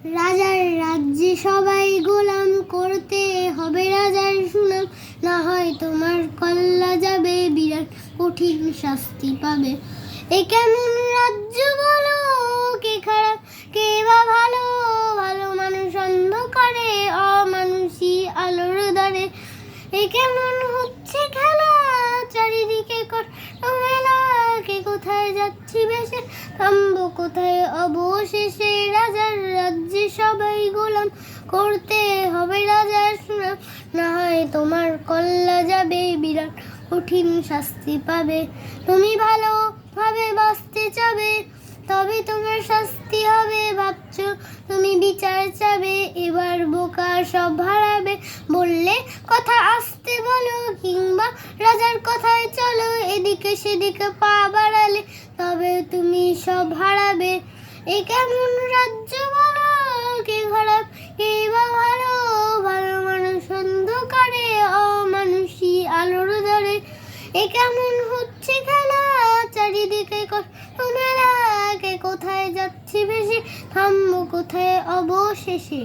রাজার রাজ্যে সবাই গোলাম, করতে হবে রাজার সুনাম, না হয় তোমার কল্লা যাবে, বিরাট কঠিন শাস্তি পাবে। এ কেমন রাজ্য বলো, কে খারাপ কে বা ভালো, ভালো মানুষ অন্ধকারে, অমানুষী আলোর দ্বারে। এ কেমন হচ্ছে খেলা, চারিদিকে মেলা, কে কোথায় যাচ্ছি বেশে, থামবো কোথায় অবশেষে। রাজার রাজ্যে সবাই গোলাম, করতে হবে রাজার সুনাম, না হয় তোমার কল্লা যাবে, বিরাট কঠিন শাস্তি পাবে। তুমি ভালো ভাবে বাঁচতে চাবে, তবে তোমার শাস্তি হবে, ভাবছো তুমি বিচার চাবে, এবার বোকা সব হারাবে। বললে কথা আসতে বলো, কিংবা রাজার কথায় চলো, এদিকে সেদিকে পা বাড়ালে তবে তুমি সব হারাবে। এ কেমন রাজ্য বলো, কে খারাপ কে বা ভালো, ভালো মানুষ অন্ধকারে, অমানুষী আলোর দ্বারে। এ কেমন হচ্ছে খেলা, চারিদিকে মেলা, কে কোথায় যাচ্ছি বেশি, থামবো কোথায় অবশেষে।